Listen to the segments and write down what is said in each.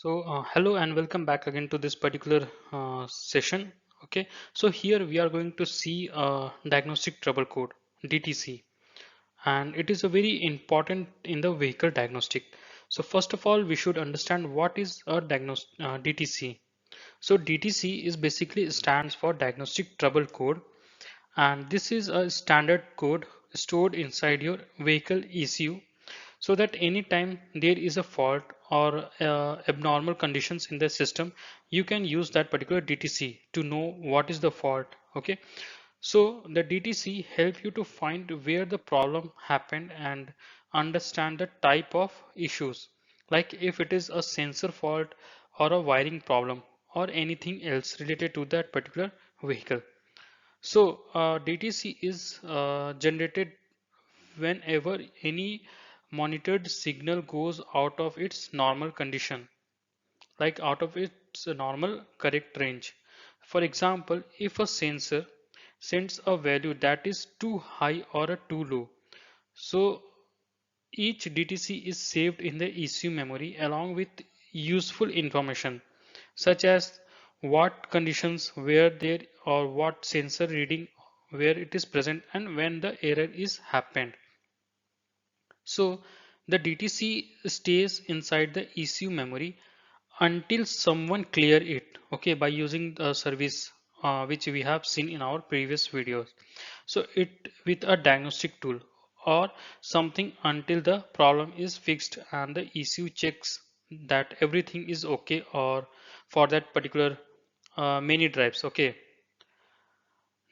Hello and welcome back again to this particular session. Okay, so here we are going to see diagnostic trouble code DTC, and it is a very important in the vehicle diagnostic. So first of all, we should understand what is a DTC. So DTC is basically stands for diagnostic trouble code, and this is a standard code stored inside your vehicle ECU so that anytime there is a fault or abnormal conditions in the system, you can use that particular DTC to know what is the fault. Okay, so the DTC help you to find where the problem happened and understand the type of issues, like if it is a sensor fault or a wiring problem or anything else related to that particular vehicle. So DTC is generated whenever any monitored signal goes out of its normal condition, like out of its normal correct range. For example, if a sensor sends a value that is too high or too low, so each DTC is saved in the ECU memory along with useful information such as what conditions were there or what sensor reading where it is present and when the error is happened. So the DTC stays inside the ECU memory until someone clear it, okay, by using the service which we have seen in our previous videos. So it with a diagnostic tool or something until the problem is fixed and the ECU checks that everything is okay or for that particular many drives. Okay,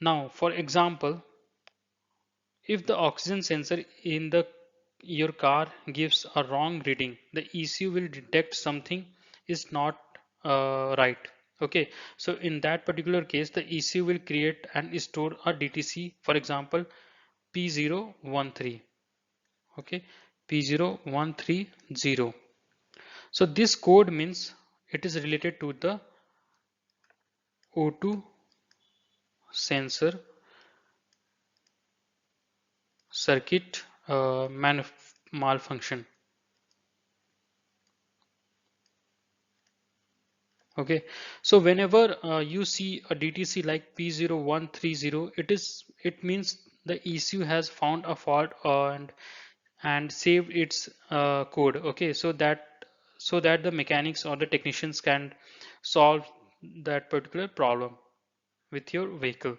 now for example, if the oxygen sensor in the your car gives a wrong reading, the ECU will detect something is not right. Okay, so in that particular case, the ECU will create and store a DTC, for example, P013. Okay, P0130. So this code means it is related to the O2 sensor circuit malfunction. Okay, so whenever you see a DTC like P0130, it means the ECU has found a fault and saved its code. Okay, so that the mechanics or the technicians can solve that particular problem with your vehicle.